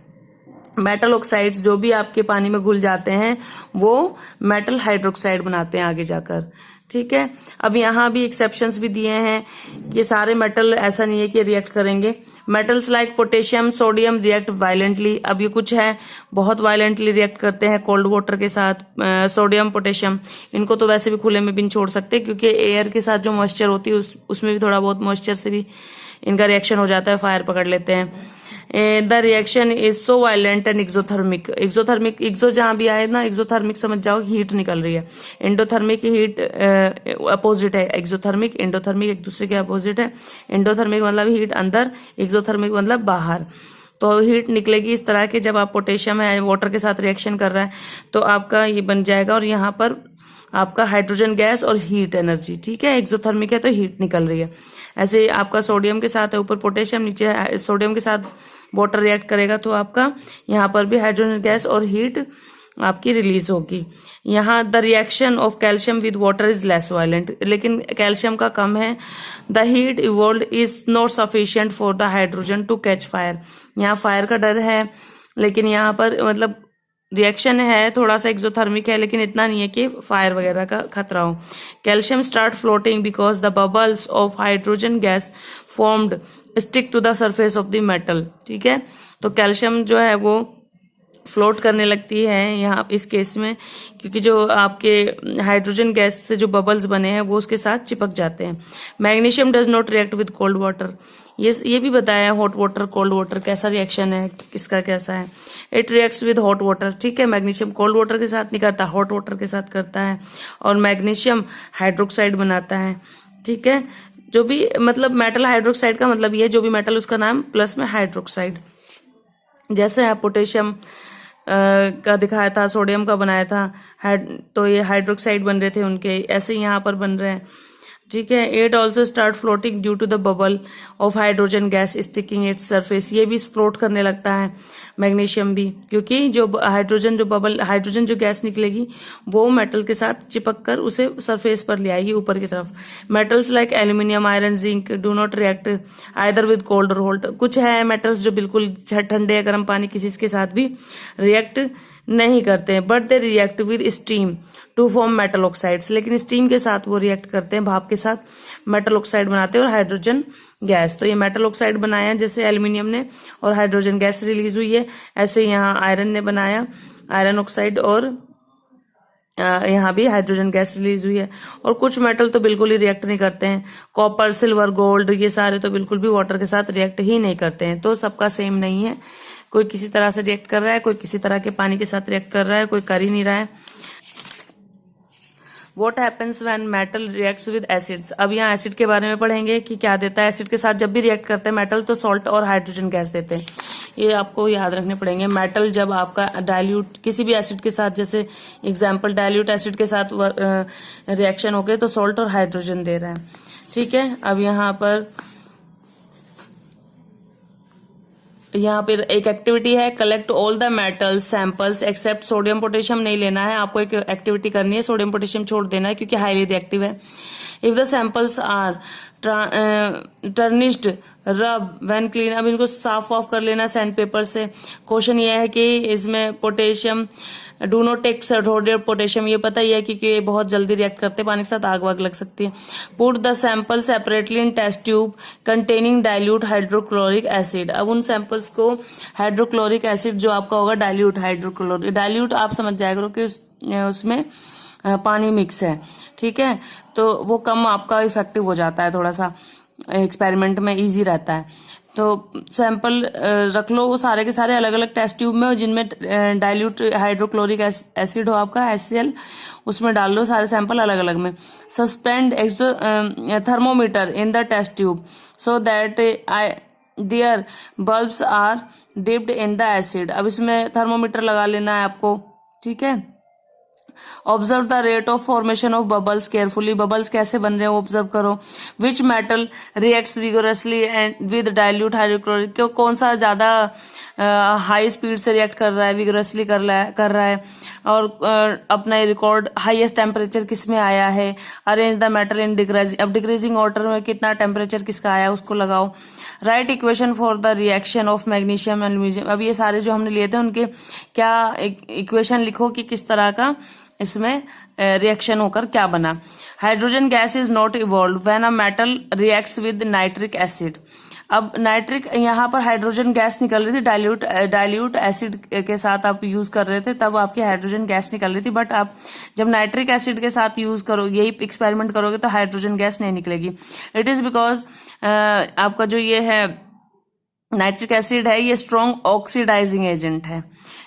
Metal oxides जो भी आपके पानी में घुल जाते हैं वो मेटल हाइड्रोक्साइड बनाते हैं आगे जाकर, ठीक है। अब यहाँ भी एक्सेप्शंस भी दिए हैं कि सारे मेटल ऐसा नहीं है कि रिएक्ट करेंगे। Metals like potassium sodium react violently. अब ये कुछ है बहुत वायलेंटली रिएक्ट करते हैं कोल्ड वाटर के साथ। सोडियम पोटेशियम इनको तो वैसे भी खुले में भी नहीं छोड़ सकते क्योंकि एयर के साथ जो मॉइस्चर होती है उसमें भी थोड़ा बहुत मॉइस्चर से भी इनका रिएक्शन हो जाता है, फायर पकड़ लेते हैं। The reaction is so violent and exothermic. Exo जहां भी आए ना, एक्सोथर्मिक समझ जाओ हीट निकल रही है। एंडोथर्मिक हीट अपोजिट है, एक्सोथर्मिक एंडोथर्मिक एक दूसरे के अपोजिट है। एंडोथर्मिक मतलब हीट अंदर, एक्सोथर्मिक मतलब बाहर। तो हीट निकलेगी इस तरह के जब आप पोटेशियम है वाटर के साथ रिएक्शन कर रहा है तो आपका ये बन जाएगा और यहाँ पर आपका हाइड्रोजन गैस और हीट एनर्जी, ठीक है। एक्सोथर्मिक है तो हीट निकल रही है। ऐसे आपका सोडियम के साथ है, ऊपर पोटेशियम, नीचे सोडियम के साथ वाटर रिएक्ट करेगा तो आपका यहाँ पर भी हाइड्रोजन गैस और हीट आपकी रिलीज होगी। यहाँ the reaction of calcium with water is less violent, लेकिन कैल्शियम का कम है। The heat evolve is not sufficient for the hydrogen to catch fire, यहाँ फायर का डर है, लेकिन यहाँ पर मतलब रिएक्शन है, थोड़ा सा एक्सोथर्मिक है, लेकिन इतना नहीं है कि फायर वगैरह का खतरा हो। Calcium start floating because the bubbles of hydrogen gas formed stick to the surface of the metal, ठीक है। तो कैल्शियम जो है वो फ्लोट करने लगती है यहाँ इस केस में, क्योंकि जो आपके हाइड्रोजन गैस से जो बबल्स बने हैं वो उसके साथ चिपक जाते हैं। Magnesium does not react with cold water, ये भी बताया हॉट वाटर कोल्ड वाटर कैसा रिएक्शन है, किसका कैसा है। It reacts with hot water, ठीक है। मैग्नीशियम कोल्ड वाटर के साथ नहीं करता, हॉट वाटर के साथ करता है, और मैग्नीशियम हाइड्रोक्साइड बनाता है, ठीक है। जो भी मतलब मेटल हाइड्रोक्साइड का मतलब ये, जो भी मेटल उसका नाम प्लस में हाइड्रोक्साइड। जैसे आप पोटेशियम का दिखाया था, सोडियम का बनाया था, तो ये हाइड्रोक्साइड बन रहे थे उनके, ऐसे यहाँ पर बन रहे हैं, ठीक है। It also start floating due to the bubble of hydrogen gas sticking its surface, ये भी फ्लोट करने लगता है मैग्नीशियम भी, क्योंकि जो हाइड्रोजन जो गैस निकलेगी वो मेटल के साथ चिपक कर उसे सरफेस पर ले आएगी ऊपर की तरफ। Metals like aluminium, iron, zinc do not react either with cold और हॉट, कुछ है मेटल्स जो बिल्कुल ठंडे या गर्म पानी किसी के साथ भी रिएक्ट नहीं करते हैं, but they react with steam to form metal oxides, लेकिन स्टीम के साथ वो रिएक्ट करते हैं, भाप के साथ मेटल ऑक्साइड बनाते हैं और हाइड्रोजन गैस। तो ये मेटल ऑक्साइड बनाया जैसे एल्यूमिनियम ने, और हाइड्रोजन गैस रिलीज हुई है, ऐसे यहाँ आयरन ने बनाया आयरन ऑक्साइड, और यहाँ भी हाइड्रोजन गैस रिलीज हुई है। और कुछ मेटल तो बिल्कुल ही रिएक्ट नहीं करते हैं, कॉपर, सिल्वर, गोल्ड, ये सारे तो बिल्कुल भी वाटर के साथ रिएक्ट ही नहीं करते हैं। तो सबका सेम नहीं है, कोई किसी तरह से रिएक्ट कर रहा है, कोई किसी तरह के पानी के साथ रिएक्ट कर रहा है, कोई कर ही नहीं रहा है। What happens when metal reacts with acids? अब यहाँ एसिड के बारे में पढ़ेंगे कि क्या देता है एसिड के साथ। जब भी रिएक्ट करते हैं मेटल तो सॉल्ट और हाइड्रोजन गैस देते हैं, ये आपको याद रखने पड़ेंगे। मेटल जब आपका डाइल्यूट किसी भी एसिड के साथ, जैसे एग्जांपल डाइल्यूट एसिड के साथ रिएक्शन हो गए तो सॉल्ट और हाइड्रोजन दे रहा है, ठीक है। अब यहाँ पर एक एक्टिविटी है, collect all the metal samples except sodium potassium नहीं लेना है, आपको एक एक्टिविटी करनी है, सोडियम पोटेशियम छोड़ देना है क्योंकि हाईली रिएक्टिव है। इफ द सैंपल्स आर टर्निश्ड रब व्हेन क्लीन, अब इनको साफ ऑफ कर लेना सैंड पेपर से। क्वेश्चन ये है कि इसमें potassium do not take sodium potassium, ये पता ही है क्योंकि ये बहुत जल्दी रिएक्ट करते हैं, पानी के साथ आग वाग लग सकती है। Put the sample separately in test tube containing dilute hydrochloric acid, अब उन सैंपल्स को हाइड्रोक्लोरिक एसिड जो आपका होगा डाइल्यूट हाइड्रोक्लोरिक, डाइल्यूट आप समझ जाया करो कि उसमें पानी मिक्स है, ठीक है, तो वो कम आपका इफेक्टिव हो जाता है, थोड़ा सा एक्सपेरिमेंट में इजी रहता है। तो सैंपल रख लो वो सारे के सारे अलग अलग टेस्ट ट्यूब में, जिनमें डाइल्यूट हाइड्रोक्लोरिक एसिड हो आपका HCl, उसमें डाल लो सारे सैंपल अलग अलग में। Suspend thermometer in the test tube so that their bulbs are dipped in the acid, अब इसमें थर्मोमीटर लगा लेना है आपको, ठीक है। Observe the rate of formation of bubbles carefully, bubbles कैसे बन रहे हैं वो ऑब्जर्व करो। Which metal reacts vigorously and with dilute hydrochloric, कौन सा ज्यादा हाई स्पीड से रिएक्ट कर रहा है, विगोरसली कर रहा है, और अपना रिकॉर्ड हाईएस्ट टेम्परेचर किस में आया है। Arrange the metal in decreasing, अब डिक्रीजिंग ऑर्डर में कितना टेम्परेचर किसका आया उसको लगाओ। Right equation for the reaction of magnesium and aluminium, अब ये सारे जो हमने लिए थे उनके क्या इक्वेशन लिखो कि किस तरह का इसमें रिएक्शन होकर क्या बना। Hydrogen gas is not evolve when a metal reacts with nitric acid, अब नाइट्रिक यहाँ पर हाइड्रोजन गैस निकल रही थी, डाइल्यूट एसिड के साथ आप यूज कर रहे थे तब आपकी हाइड्रोजन गैस निकल रही थी, बट आप जब नाइट्रिक एसिड के साथ यूज करो, यही एक्सपेरिमेंट करोगे तो हाइड्रोजन गैस नहीं निकलेगी। इट इज बिकॉज आपका जो ये है नाइट्रिक एसिड है ये स्ट्रॉन्ग ऑक्सीडाइजिंग एजेंट है।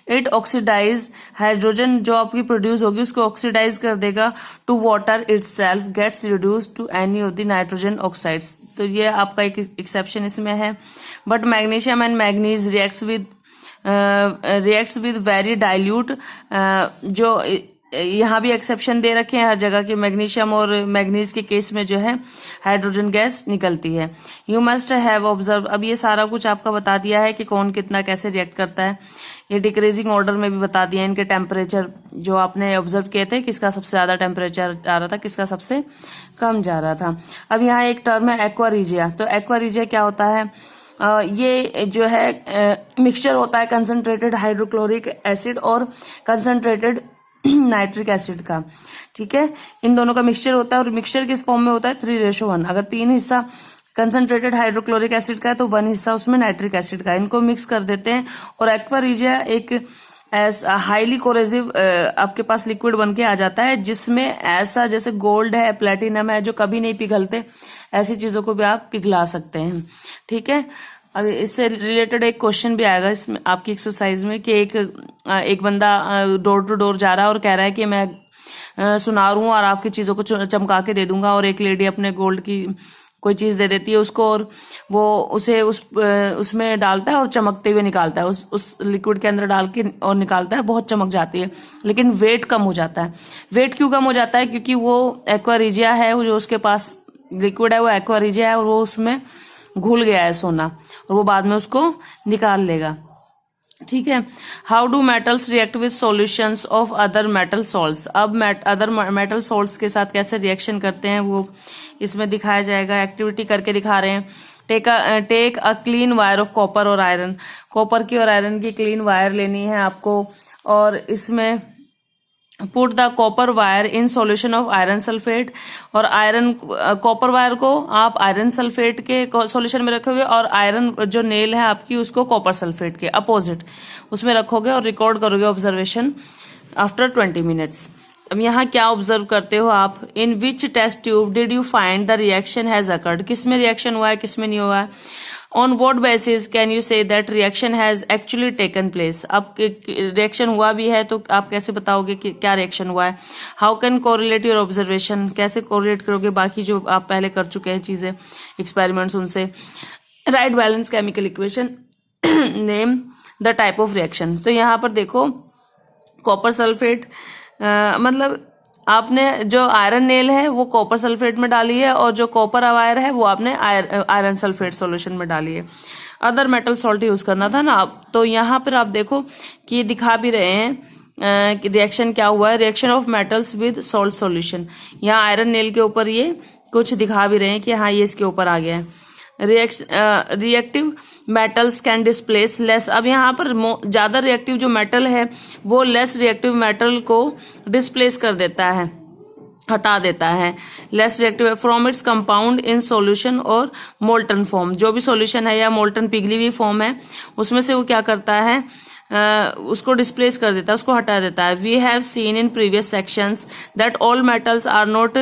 इट ऑक्सीडाइज हाइड्रोजन जो आपकी प्रोड्यूस होगी उसको ऑक्सीडाइज कर देगा to water itself gets reduce to any of the nitrogen oxides, तो ये आपका एक एक्सेप्शन इसमें है। But magnesium and manganese reacts with very dilute, जो यहाँ भी एक्सेप्शन दे रखे हैं हर जगह के, मैग्नीशियम और मैग्नीज के केस में जो है हाइड्रोजन गैस निकलती है। यू मस्ट हैव ऑब्जर्व, अब ये सारा कुछ आपका बता दिया है कि कौन कितना कैसे रिएक्ट करता है। ये डिक्रीजिंग ऑर्डर में भी बता दिया इनके टेम्परेचर जो आपने ऑब्जर्व किए थे, किसका सबसे ज्यादा टेम्परेचर आ रहा था, किसका सबसे कम जा रहा था। अब यहाँ एक टर्म है एक्वारीजिया। तो एक्वारीजिया क्या होता है? ये जो है मिक्सचर होता है कंसंट्रेटेड हाइड्रोक्लोरिक एसिड और कंसंट्रेटेड नाइट्रिक एसिड का। ठीक है, इन दोनों का मिक्सचर होता है और मिक्सचर किस फॉर्म में होता है? 3:1। अगर 3 हिस्सा कंसंट्रेटेड हाइड्रोक्लोरिक एसिड का है तो 1 हिस्सा उसमें नाइट्रिक एसिड का। इनको मिक्स कर देते हैं और एक्वारीजिया एक हाईली कोरेसिव आपके पास लिक्विड बन के आ जाता है, जिसमें ऐसा जैसे गोल्ड है, प्लेटिनम है, जो कभी नहीं पिघलते, ऐसी चीजों को भी आप पिघला सकते हैं। ठीक है, अब इससे रिलेटेड एक क्वेश्चन भी आएगा इसमें आपकी एक्सरसाइज में कि एक बंदा डोर टू डोर जा रहा है और कह रहा है कि मैं सुनार हूं और आपकी चीजों को चमका के दे दूंगा, और एक लेडी अपने गोल्ड की कोई चीज दे देती है उसको और वो उसे उसमें डालता है और चमकते हुए निकालता है, उस लिक्विड के अंदर डाल के और निकालता है, बहुत चमक जाती है, लेकिन वेट कम हो जाता है। वेट क्यों कम हो जाता है? क्योंकि वो एक्वारीजिया है, जो उसके पास लिक्विड है वो एक्वारीजिया है और वो उसमें घुल गया है सोना, और वो बाद में उसको निकाल लेगा। ठीक है, how do metals react with solutions of other metal salts. अब अदर मेटल सॉल्ट्स के साथ कैसे रिएक्शन करते हैं वो इसमें दिखाया जाएगा। एक्टिविटी करके दिखा रहे हैं। Take a clean wire of copper और आयरन। कॉपर की और आयरन की क्लीन वायर लेनी है आपको, और इसमें put the copper wire in solution of iron sulphate. और आयरन कॉपर वायर को आप आयरन सल्फेट के सॉल्यूशन में रखोगे और आयरन जो नेल है आपकी उसको कॉपर सल्फेट के अपोजिट उसमें रखोगे और रिकॉर्ड करोगे ऑब्जर्वेशन आफ्टर 20 मिनट्स। अब यहाँ क्या ऑब्जर्व करते हो आप? In which test tube did you find the reaction has occurred. किस में रिएक्शन हुआ है, किस में नहीं हुआ है। On what basis can you say that reaction has actually taken place. अब रिएक्शन हुआ भी है तो आप कैसे बताओगे कि क्या रिएक्शन हुआ है। How can correlate your observation, कैसे कोरिलेट करोगे बाकी जो आप पहले कर चुके हैं चीजें, एक्सपेरिमेंट्स उनसे। Right balance chemical equation, name the type of reaction. तो यहाँ पर देखो कॉपर सल्फेट मतलब आपने जो आयरन नेल है वो कॉपर सल्फेट में डाली है, और जो कॉपर वायर है वो आपने आयरन सल्फेट सॉल्यूशन में डाली है। अदर मेटल सॉल्ट यूज करना था ना। तो यहाँ पर आप देखो कि दिखा भी रहे हैं रिएक्शन क्या हुआ है। Reaction of metals with salt solution. यहाँ आयरन नेल के ऊपर ये कुछ दिखा भी रहे हैं कि हाँ ये इसके ऊपर आ गया है। Reactive metals can displace less. अब यहाँ पर ज्यादा रिएक्टिव जो मेटल है वो लेस रिएक्टिव मेटल को डिस्प्लेस कर देता है, हटा देता है। Less reactive from its compound in solution और मोल्टन फॉर्म। जो भी सॉल्यूशन है या मोल्टन पिघली हुई फॉर्म है उसमें से वो क्या करता है, उसको डिस्प्लेस कर देता है, उसको हटा देता है। We have seen in previous sections that all metals are not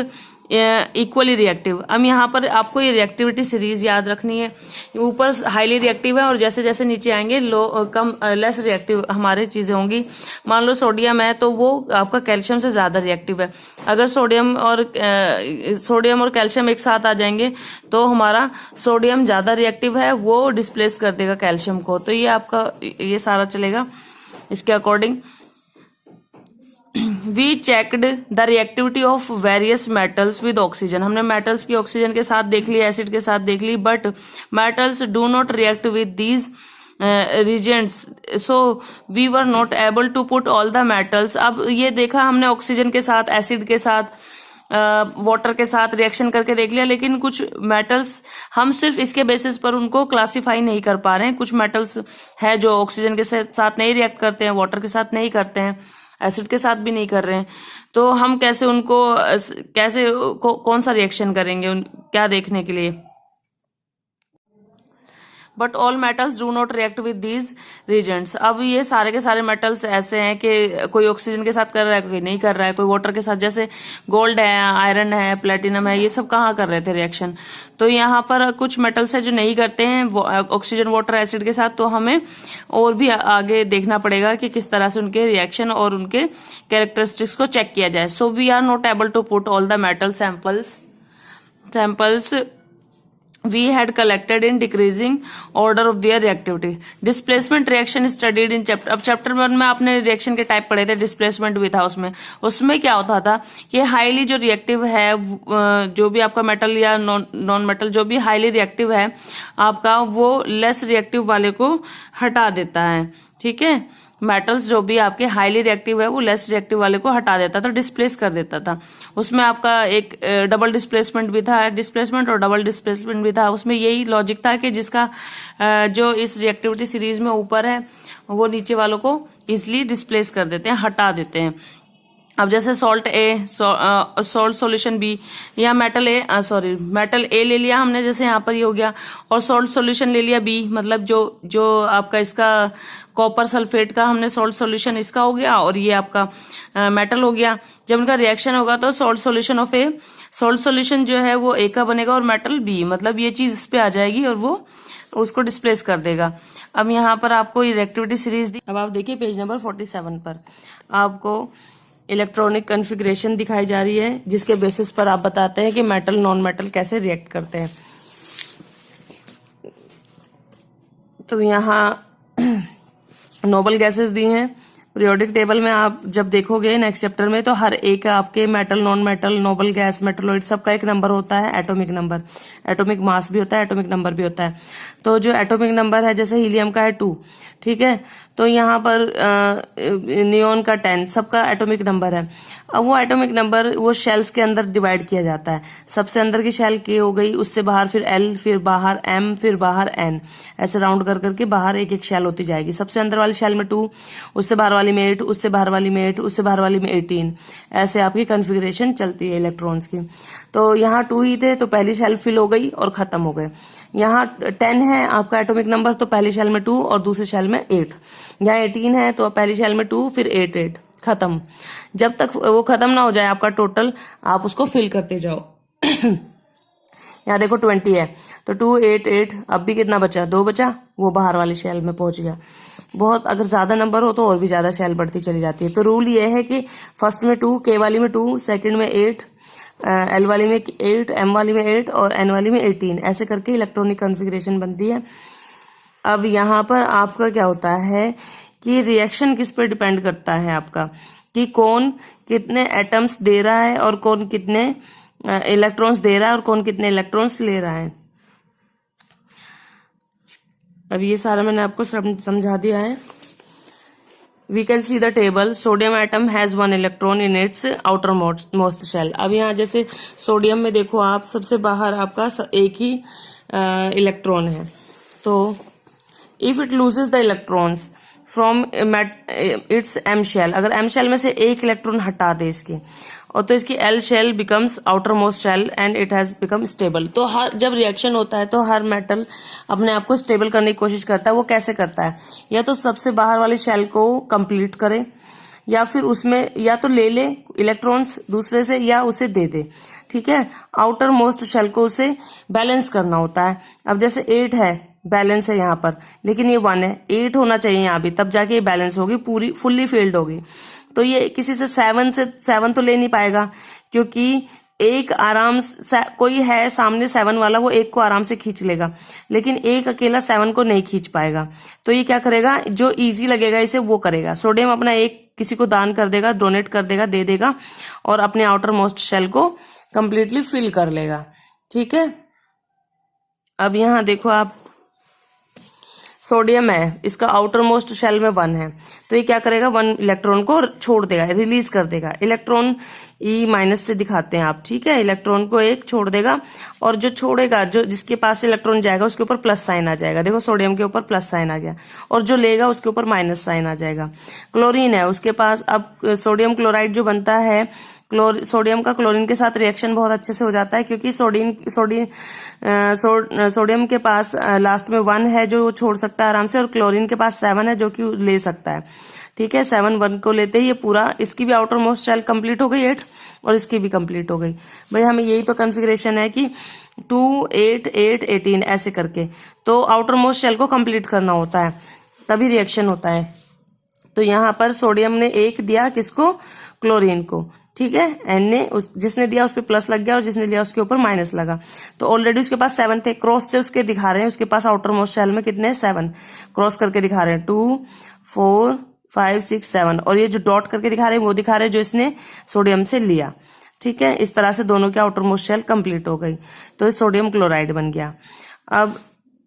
equally reactive. अब यहाँ पर आपको ये रिएक्टिविटी सीरीज याद रखनी है। ऊपर हाईली रिएक्टिव है और जैसे जैसे नीचे आएंगे लेस रिएक्टिव हमारी चीजें होंगी। मान लो सोडियम है तो वो आपका कैल्शियम से ज्यादा रिएक्टिव है। अगर सोडियम और कैल्शियम एक साथ आ जाएंगे तो हमारा सोडियम ज्यादा रिएक्टिव है, वो डिस्प्लेस कर देगा कैल्शियम को। तो ये आपका ये सारा चलेगा इसके according. We checked the reactivity of various metals with oxygen. हमने मेटल्स की ऑक्सीजन के साथ देख ली, एसिड के साथ देख ली, but metals do not react with these reagents, so we were not able to put all the metals. अब ये देखा हमने ऑक्सीजन के साथ, एसिड के साथ, वाटर के साथ रिएक्शन करके देख लिया, लेकिन कुछ मेटल्स हम सिर्फ इसके बेसिस पर उनको क्लासिफाई नहीं कर पा रहे हैं। कुछ मेटल्स है जो ऑक्सीजन के साथ नहीं रिएक्ट करते हैं, वाटर के साथ नहीं करते हैं, एसिड के साथ भी नहीं कर रहे हैं। तो हम कैसे उनको कौन सा रिएक्शन करेंगे क्या देखने के लिए। But all metals do not react with these reagents. अब ये सारे के सारे मेटल्स ऐसे हैं कि कोई ऑक्सीजन के साथ कर रहा है, कोई नहीं कर रहा है, कोई वाटर के साथ, जैसे गोल्ड है, आयरन है, प्लेटिनम है, ये सब कहाँ कर रहे थे रिएक्शन। तो यहाँ पर कुछ मेटल्स है जो नहीं करते हैं ऑक्सीजन, वाटर, एसिड के साथ। तो हमें और भी आगे देखना पड़ेगा कि किस तरह से उनके रिएक्शन और उनके कैरेक्टरिस्टिक्स को चेक किया जाए। So we are not able to put all the metal samples we had collected in decreasing order of their reactivity. Displacement reaction studied in chapter, अब चैप्टर 1 में आपने रिएक्शन के टाइप पढ़े थे, डिस्प्लेसमेंट भी था उसमें क्या होता था कि हाईली जो रिएक्टिव है, जो भी आपका मेटल या नॉन मेटल जो भी हाईली रिएक्टिव है आपका, वो लेस रिएक्टिव वाले को हटा देता है। ठीक है, मेटल्स जो भी आपके हाईली रिएक्टिव है वो लेस रिएक्टिव वाले को हटा देता था, डिस्प्लेस कर देता था। उसमें आपका एक डबल डिस्प्लेसमेंट भी था, डिस्प्लेसमेंट और डबल डिस्प्लेसमेंट भी था। उसमें यही लॉजिक था कि जिसका जो इस रिएक्टिविटी सीरीज में ऊपर है वो नीचे वालों को इजिली डिस्प्लेस कर देते हैं, हटा देते हैं। अब जैसे सॉल्ट ए, सॉल्ट सॉल्यूशन बी, या मेटल ए ले लिया हमने, जैसे यहाँ पर ये हो गया, और सॉल्ट सॉल्यूशन ले लिया बी, मतलब जो आपका इसका कॉपर सल्फेट का हमने सॉल्ट सॉल्यूशन इसका हो गया, और ये आपका मेटल हो गया। जब उनका रिएक्शन होगा तो salt solution of A, salt solution जो है वो ए का बनेगा और मेटल बी, मतलब ये चीज इस पे आ जाएगी और वो उसको डिस्प्लेस कर देगा। अब यहाँ पर आपको रिएक्टिविटी सीरीज दी। अब आप देखिए पेज नंबर 47 पर आपको इलेक्ट्रॉनिक कॉन्फ़िगरेशन दिखाई जा रही है, जिसके बेसिस पर आप बताते हैं कि मेटल नॉन मेटल कैसे रिएक्ट करते हैं। तो यहाँ नोबल गैसेस दी हैं। पीरियोडिक टेबल में आप जब देखोगे नेक्स्ट चैप्टर में, तो हर एक आपके metal, non metal, noble gas, metalloid सबका एक नंबर होता है, एटॉमिक नंबर, एटॉमिक मास भी होता है, एटॉमिक नंबर भी होता है। तो जो एटॉमिक नंबर है, जैसे हीलियम का है 2, ठीक है, तो यहाँ पर नियोन का 10, सबका एटॉमिक नंबर है। अब वो एटॉमिक नंबर वो शेल्स के अंदर डिवाइड किया जाता है। सबसे अंदर की शेल K हो गई, उससे बाहर फिर L, फिर बाहर M, फिर बाहर N, ऐसे राउंड कर करके बाहर एक एक शेल होती जाएगी। सबसे अंदर वाली शेल में 2, उससे बाहर वाली में 8, उससे बाहर वाली में 8, उससे बाहर वाली में 18, ऐसे आपकी कॉन्फ़िगरेशन चलती है इलेक्ट्रॉन्स की। तो यहाँ 2 ही थे तो पहली शेल फिल हो गई और खत्म हो गए। यहाँ 10 है आपका एटॉमिक नंबर, तो पहली शेल में 2 और दूसरी शेल में 8। यहाँ 18 है तो पहली शेल में 2, फिर 8 खत्म। जब तक वो खत्म ना हो जाए आपका टोटल, आप उसको फिल करते जाओ। यहाँ देखो 20 है तो 2, 8, 8, अब भी कितना बचा? 2 बचा, वो बाहर वाली शेल में पहुंच गया। बहुत अगर ज्यादा नंबर हो तो और भी ज्यादा शेल बढ़ती चली जाती है। तो रूल ये है कि फर्स्ट में 2, K वाली में 2, सेकंड में 8, L वाली में 8, M वाली में 8 और N वाली में 18, ऐसे करके इलेक्ट्रॉनिक कॉन्फ़िगरेशन बनती है। अब यहाँ पर आपका क्या होता है कि रिएक्शन किस पर डिपेंड करता है आपका, कि कौन कितने एटम्स दे रहा है और कौन कितने इलेक्ट्रॉन्स दे रहा है और कौन कितने इलेक्ट्रॉन्स ले रहा है। अब ये सारा मैंने आपको समझा दिया है। We can see the table. Sodium atom has 1 electron in its outermost shell. अब यहाँ जैसे सोडियम में देखो आप, सबसे बाहर आपका एक ही इलेक्ट्रॉन है। तो if it loses the electrons from its M shell, अगर M shell में से एक इलेक्ट्रॉन हटा दे इसके, और तो इसकी L shell becomes outermost shell and it has become stable। तो हर जब रिएक्शन होता है तो हर मेटल अपने आप को स्टेबल करने की कोशिश करता है। वो कैसे करता है? या तो सबसे बाहर वाली शेल को कंप्लीट करे, या फिर उसमें या तो ले ले इलेक्ट्रॉन्स दूसरे से या उसे दे दे। ठीक है, आउटर मोस्ट शेल को उसे बैलेंस करना होता है। अब जैसे 8 है, बैलेंस है यहाँ पर, लेकिन ये 1 है, 8 होना चाहिए यहाँ भी, तब जाके ये बैलेंस होगी, पूरी फुल्ली फील्ड होगी। तो ये किसी से 7 तो ले नहीं पाएगा, क्योंकि एक आराम से कोई है सामने 7 वाला, वो एक को आराम से खींच लेगा, लेकिन एक अकेला 7 को नहीं खींच पाएगा। तो ये क्या करेगा? जो इजी लगेगा इसे वो करेगा। सोडियम अपना एक किसी को दान कर देगा, डोनेट कर देगा, दे देगा, और अपने आउटर मोस्ट शेल को कंप्लीटली फिल कर लेगा। ठीक है, अब यहाँ देखो आप, सोडियम है, इसका आउटर मोस्ट शेल में 1 है, तो ये क्या करेगा? 1 इलेक्ट्रॉन को छोड़ देगा, रिलीज कर देगा। इलेक्ट्रॉन E- से दिखाते हैं आप, ठीक है, इलेक्ट्रॉन को एक छोड़ देगा, और जो छोड़ेगा, जो जिसके पास से इलेक्ट्रॉन जाएगा उसके ऊपर प्लस साइन आ जाएगा। देखो सोडियम के ऊपर प्लस साइन आ गया, और जो लेगा उसके ऊपर माइनस साइन आ जाएगा। क्लोरीन है, उसके पास अब सोडियम क्लोराइड जो बनता है, सोडियम का क्लोरीन के साथ रिएक्शन बहुत अच्छे से हो जाता है, क्योंकि सोडियम के पास लास्ट में 1 है जो वो छोड़ सकता है आराम से, और क्लोरीन के पास 7 है जो कि ले सकता है। ठीक है, 7 1 को लेते ही ये पूरा, इसकी भी आउटर मोस्ट शेल कंप्लीट हो गई 8, और इसकी भी कंप्लीट हो गई। भाई हमें यही तो कॉन्फ़िगरेशन है कि 2, 8, 8, 18 ऐसे करके, तो आउटर मोस्ट शेल को कंप्लीट करना होता है, तभी रिएक्शन होता है। तो यहाँ पर सोडियम ने 1 दिया, किसको? क्लोरीन को। ठीक है, एन ने जिसने दिया उस पर प्लस लग गया और जिसने लिया उसके ऊपर माइनस लगा। तो ऑलरेडी उसके पास 7 थे, क्रॉस से उसके दिखा रहे हैं, उसके पास आउटर मोस्ट शेल में कितने 7 क्रॉस करके दिखा रहे हैं, 2 4 5 6 7, और ये जो डॉट करके दिखा रहे हैं वो दिखा रहे हैं जो इसने सोडियम से लिया। ठीक है, इस तरह से दोनों की आउटर मोस्ट शेल कंप्लीट हो गई, तो ये सोडियम क्लोराइड बन गया। अब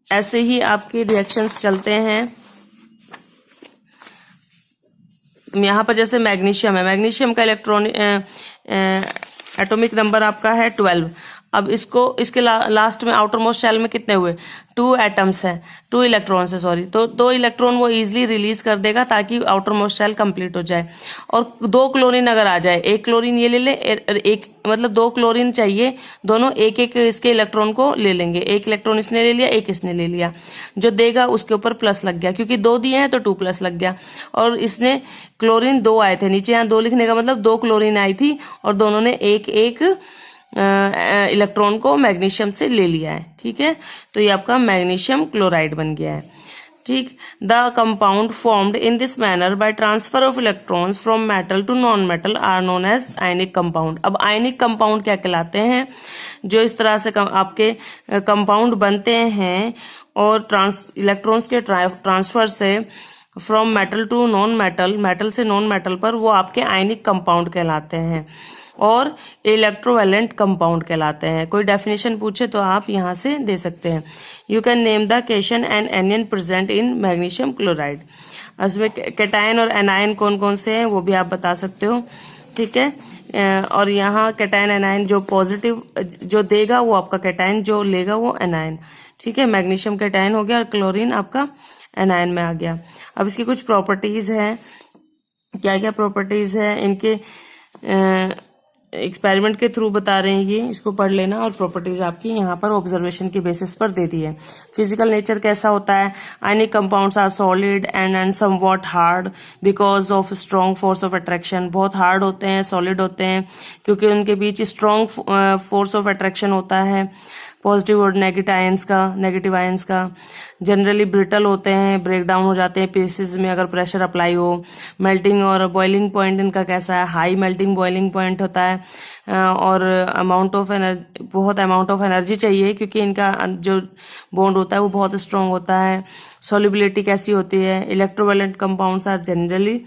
ऐसे ही आपके रिएक्शंस चलते हैं। यहाँ पर जैसे मैग्नीशियम है, मैग्नीशियम का एटॉमिक नंबर आपका है 12। अब इसके लास्ट में आउटर मोस्ट शेल में कितने हुए, 2 एटम्स है, 2 इलेक्ट्रॉन्स है सॉरी, तो 2 इलेक्ट्रॉन वो इजीली रिलीज कर देगा ताकि आउटर मोस्ट शेल कंप्लीट हो जाए। और 2 क्लोरीन अगर आ जाए, एक क्लोरीन ये ले ले, एक मतलब 2 क्लोरीन चाहिए, दोनों एक एक इसके इलेक्ट्रॉन को ले लेंगे, एक इलेक्ट्रॉन इसने ले लिया, एक इसने ले लिया, जो देगा उसके ऊपर प्लस लग गया, क्योंकि 2 दिए हैं तो 2 प्लस लग गया। और इसने क्लोरीन 2 आए थे, नीचे यहाँ 2 लिखने का मतलब 2 क्लोरीन आई थी और दोनों ने एक एक इलेक्ट्रॉन को मैग्नीशियम से ले लिया है। ठीक है, तो ये आपका मैग्नीशियम क्लोराइड बन गया है। ठीक, the compound formed in this manner by transfer of electrons from metal to non metal are known as ionic compound. अब आयनिक कंपाउंड क्या कहलाते हैं, जो इस तरह से आपके कंपाउंड बनते हैं और इलेक्ट्रॉन्स के ट्रांसफर से from metal to non metal, metal से नॉन मेटल पर, वो आपके आयनिक कंपाउंड कहलाते हैं और इलेक्ट्रोवैलेंट कंपाउंड कहलाते हैं। कोई डेफिनेशन पूछे तो आप यहाँ से दे सकते हैं। You can name the cation and anion present in magnesium chloride. उसमें कैटायन और एनायन कौन कौन से हैं वो भी आप बता सकते हो। ठीक है, और यहाँ कैटायन एनायन जो पॉजिटिव जो देगा वो आपका कैटायन, जो लेगा वो एनायन। ठीक है, मैग्नीशियम कैटायन हो गया और क्लोरीन आपका एनायन में आ गया। अब इसकी कुछ प्रॉपर्टीज हैं, क्या क्या प्रॉपर्टीज है इनके एक्सपेरिमेंट के थ्रू बता रहे हैं, ये इसको पढ़ लेना। और प्रॉपर्टीज आपकी यहाँ पर ऑब्जर्वेशन की बेसिस पर दे दी है। फिजिकल नेचर कैसा होता है, ionic compounds are solid and somewhat hard because of strong force of attraction. बहुत हार्ड होते हैं, सॉलिड होते हैं क्योंकि उनके बीच स्ट्रॉन्ग फोर्स ऑफ अट्रैक्शन होता है, पॉजिटिव और नेगेटिव आयंस का। जनरली ब्रिटल होते हैं, ब्रेक डाउन हो जाते हैं पीसेस में अगर प्रेशर अप्लाई हो। मेल्टिंग और बॉइलिंग पॉइंट इनका कैसा है, हाई मेल्टिंग बॉइलिंग पॉइंट होता है। और बहुत अमाउंट ऑफ एनर्जी चाहिए क्योंकि इनका जो बॉन्ड होता है वो बहुत स्ट्रॉन्ग होता है। सॉल्युबिलिटी कैसी होती है, इलेक्ट्रोवैलेंट कंपाउंड्स आर जनरली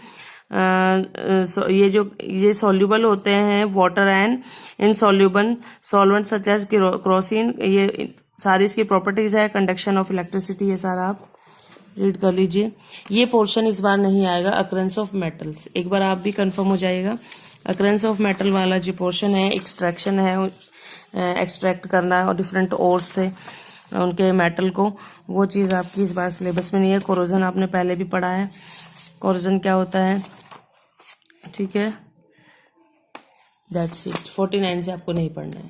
ये सॉल्युबल होते हैं water and insoluble solvent such as kerosene. ये सारी इसकी प्रॉपर्टीज है। कंडक्शन ऑफ इलेक्ट्रिसिटी, ये सारा आप रीड कर लीजिए। ये पोर्शन इस बार नहीं आएगा, अकरेंस ऑफ मेटल्स, एक बार आप भी कंफर्म हो जाएगा। अकरेंस ऑफ मेटल वाला जो पोर्शन है, एक्सट्रैक्शन है, एक्सट्रैक्ट करना और डिफरेंट ओर्स से उनके मेटल को, वो चीज़ आपकी इस बार सिलेबस में नहीं है। कोरोजन आपने पहले भी पढ़ा है, कोरोजन क्या होता है। ठीक है, दैट्स इट। 49 से आपको नहीं पढ़ना है।